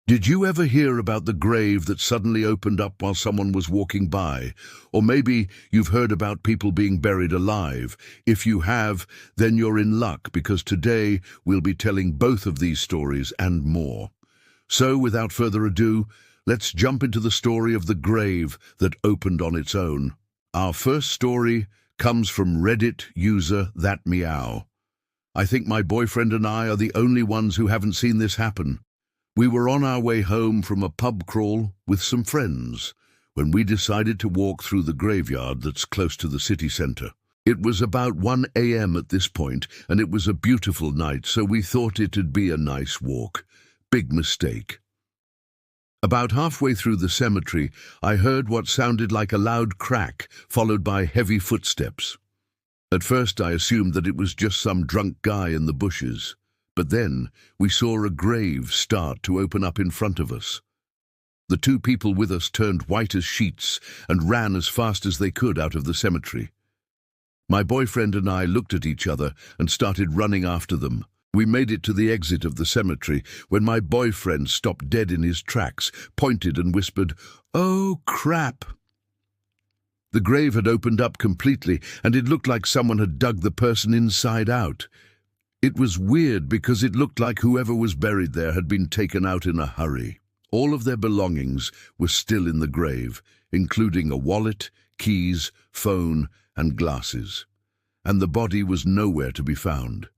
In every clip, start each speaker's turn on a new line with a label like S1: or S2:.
S1: Did you ever hear about the grave that suddenly opened up while someone was walking by? Or maybe you've heard about people being buried alive. If you have, then you're in luck, because today we'll be telling both of these stories and more. So, without further ado, let's jump into the story of the grave that opened on its own. Our first story comes from Reddit user ThatMeow. I think my boyfriend and I are the only ones who haven't seen this happen. We were on our way home from a pub crawl with some friends when we decided to walk through the graveyard that's close to the city centre. It was about 1 a.m. at this point, and it was a beautiful night, so we thought it'd be a nice walk. Big mistake. About halfway through the cemetery, I heard what sounded like a loud crack, followed by heavy footsteps. At first I assumed that it was just some drunk guy in the bushes. But then we saw a grave start to open up in front of us. The two people with us turned white as sheets and ran as fast as they could out of the cemetery. My boyfriend and I looked at each other and started running after them. We made it to the exit of the cemetery when my boyfriend stopped dead in his tracks, pointed and whispered, "Oh, crap!" The grave had opened up completely, and it looked like someone had dug the person inside out. It was weird because it looked like whoever was buried there had been taken out in a hurry. All of their belongings were still in the grave, including a wallet, keys, phone, and glasses. And the body was nowhere to be found.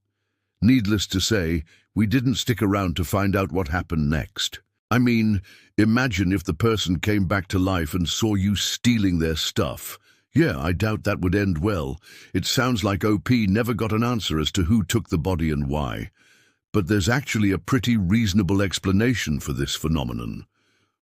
S1: Needless to say, we didn't stick around to find out what happened next. I mean, imagine if the person came back to life and saw you stealing their stuff. Yeah, I doubt that would end well. It sounds like OP never got an answer as to who took the body and why. But there's actually a pretty reasonable explanation for this phenomenon.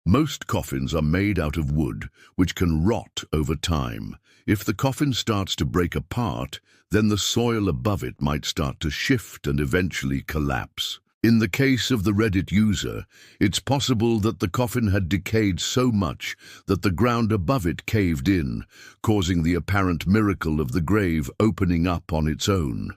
S1: Most coffins are made out of wood, which can rot over time. If the coffin starts to break apart, then the soil above it might start to shift and eventually collapse. In the case of the Reddit user, it's possible that the coffin had decayed so much that the ground above it caved in, causing the apparent miracle of the grave opening up on its own.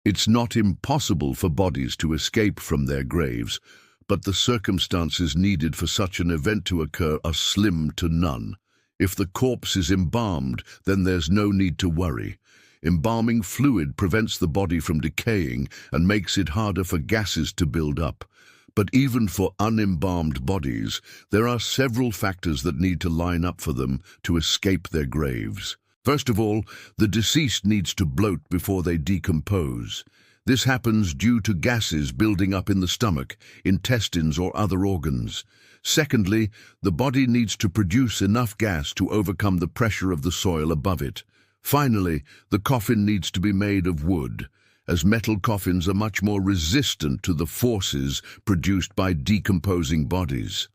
S1: It's not impossible for bodies to escape from their graves, but the circumstances needed for such an event to occur are slim to none. If the corpse is embalmed, then there's no need to worry. Embalming fluid prevents the body from decaying and makes it harder for gases to build up. But even for unembalmed bodies, there are several factors that need to line up for them to escape their graves. First of all, the deceased needs to bloat before they decompose. This happens due to gases building up in the stomach, intestines, or other organs. Secondly, the body needs to produce enough gas to overcome the pressure of the soil above it. Finally, the coffin needs to be made of wood, as metal coffins are much more resistant to the forces produced by decomposing bodies.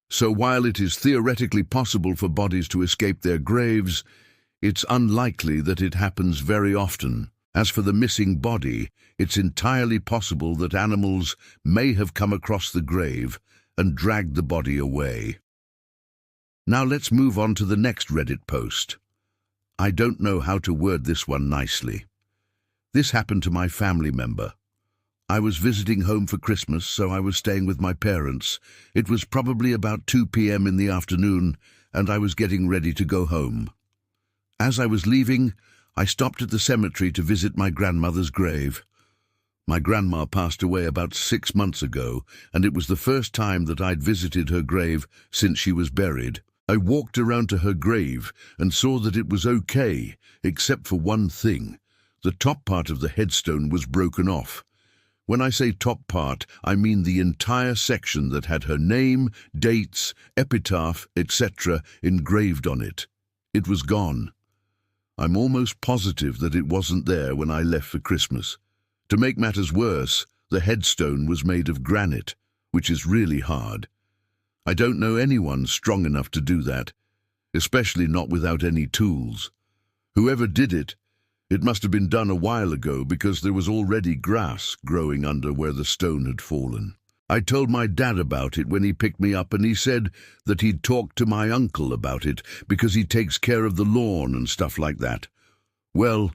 S1: So while it is theoretically possible for bodies to escape their graves, it's unlikely that it happens very often. As for the missing body, it's entirely possible that animals may have come across the grave and dragged the body away. Now let's move on to the next Reddit post. I don't know how to word this one nicely. This happened to my family member. I was visiting home for Christmas, so I was staying with my parents. It was probably about 2 p.m. in the afternoon, and I was getting ready to go home. As I was leaving, I stopped at the cemetery to visit my grandmother's grave. My grandma passed away about 6 months ago, and it was the first time that I'd visited her grave since she was buried. I walked around to her grave and saw that it was okay, except for one thing. The top part of the headstone was broken off. When I say top part, I mean the entire section that had her name, dates, epitaph, etc. engraved on it. It was gone. I'm almost positive that it wasn't there when I left for Christmas. To make matters worse, the headstone was made of granite, which is really hard. I don't know anyone strong enough to do that, especially not without any tools. Whoever did it, it must have been done a while ago because there was already grass growing under where the stone had fallen. I told my dad about it when he picked me up, and he said that he'd talked to my uncle about it because he takes care of the lawn and stuff like that. Well,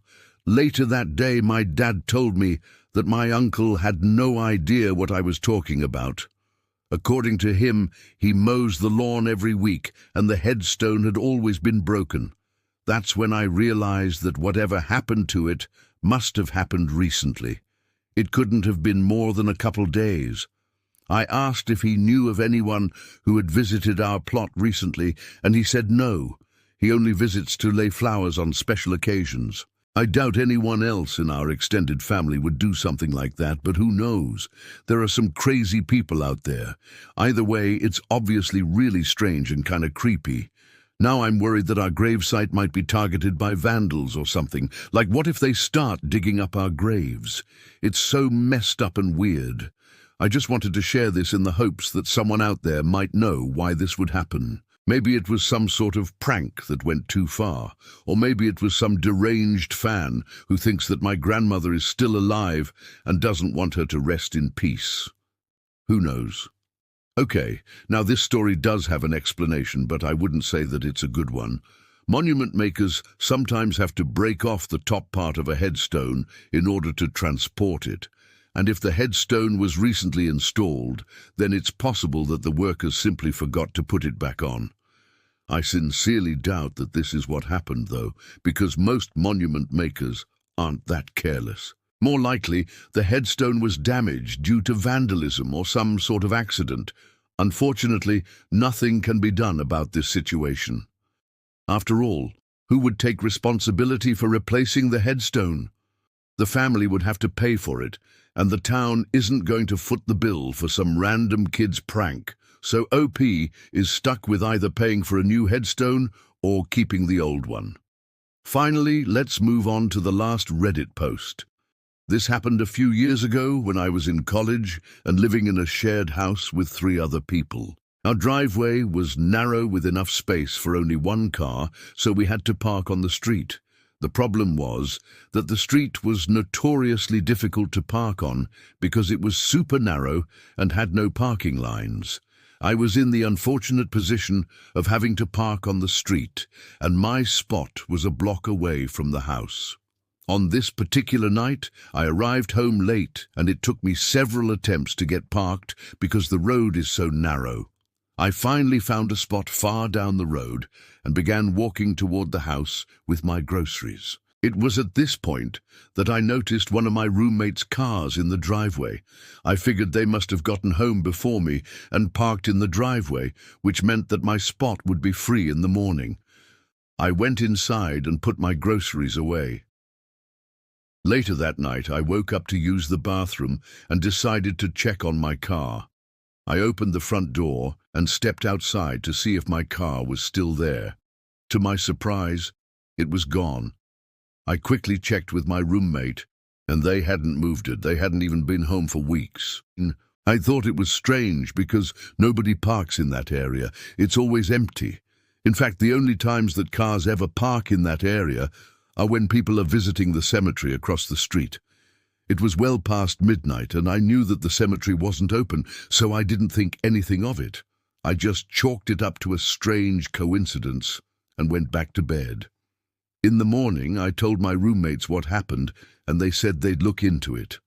S1: later that day my dad told me that my uncle had no idea what I was talking about. According to him, he mows the lawn every week, and the headstone had always been broken. That's when I realized that whatever happened to it must have happened recently. It couldn't have been more than a couple days. I asked if he knew of anyone who had visited our plot recently, and he said no. He only visits to lay flowers on special occasions. I doubt anyone else in our extended family would do something like that, but who knows? There are some crazy people out there. Either way, it's obviously really strange and kind of creepy. Now I'm worried that our gravesite might be targeted by vandals or something. Like, what if they start digging up our graves? It's so messed up and weird. I just wanted to share this in the hopes that someone out there might know why this would happen. Maybe it was some sort of prank that went too far, or maybe it was some deranged fan who thinks that my grandmother is still alive and doesn't want her to rest in peace. Who knows? Okay, now this story does have an explanation, but I wouldn't say that it's a good one. Monument makers sometimes have to break off the top part of a headstone in order to transport it. And if the headstone was recently installed, then it's possible that the workers simply forgot to put it back on. I sincerely doubt that this is what happened, though, because most monument makers aren't that careless. More likely, the headstone was damaged due to vandalism or some sort of accident. Unfortunately, nothing can be done about this situation. After all, who would take responsibility for replacing the headstone? The family would have to pay for it, and the town isn't going to foot the bill for some random kid's prank. So OP is stuck with either paying for a new headstone or keeping the old one. Finally, let's move on to the last Reddit post. This happened a few years ago when I was in college and living in a shared house with 3 other people. Our driveway was narrow with enough space for only one car, so we had to park on the street. The problem was that the street was notoriously difficult to park on because it was super narrow and had no parking lines. I was in the unfortunate position of having to park on the street, and my spot was a block away from the house. On this particular night, I arrived home late, and it took me several attempts to get parked because the road is so narrow. I finally found a spot far down the road and began walking toward the house with my groceries. It was at this point that I noticed one of my roommates' cars in the driveway. I figured they must have gotten home before me and parked in the driveway, which meant that my spot would be free in the morning. I went inside and put my groceries away. Later that night, I woke up to use the bathroom and decided to check on my car. I opened the front door and stepped outside to see if my car was still there. To my surprise, it was gone. I quickly checked with my roommate, and they hadn't moved it. They hadn't even been home for weeks. I thought it was strange because nobody parks in that area. It's always empty. In fact, the only times that cars ever park in that area are when people are visiting the cemetery across the street. It was well past midnight, and I knew that the cemetery wasn't open, so I didn't think anything of it. I just chalked it up to a strange coincidence and went back to bed. In the morning, I told my roommates what happened, and they said they'd look into it.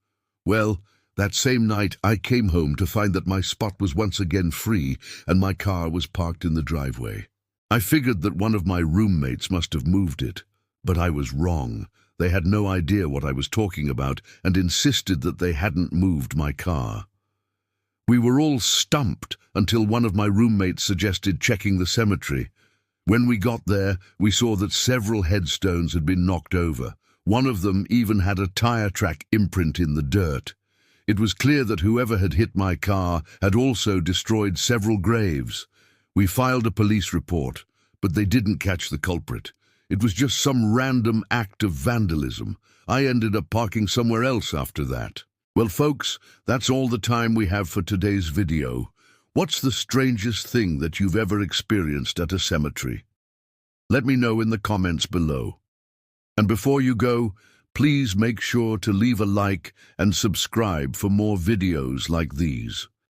S1: Well, that same night, I came home to find that my spot was once again free and my car was parked in the driveway. I figured that one of my roommates must have moved it, but I was wrong. They had no idea what I was talking about and insisted that they hadn't moved my car. We were all stumped until one of my roommates suggested checking the cemetery. When we got there, we saw that several headstones had been knocked over. One of them even had a tire track imprint in the dirt. It was clear that whoever had hit my car had also destroyed several graves. We filed a police report, but they didn't catch the culprit. It was just some random act of vandalism. I ended up parking somewhere else after that. Well, folks, that's all the time we have for today's video. What's the strangest thing that you've ever experienced at a cemetery? Let me know in the comments below. And before you go, please make sure to leave a like and subscribe for more videos like these.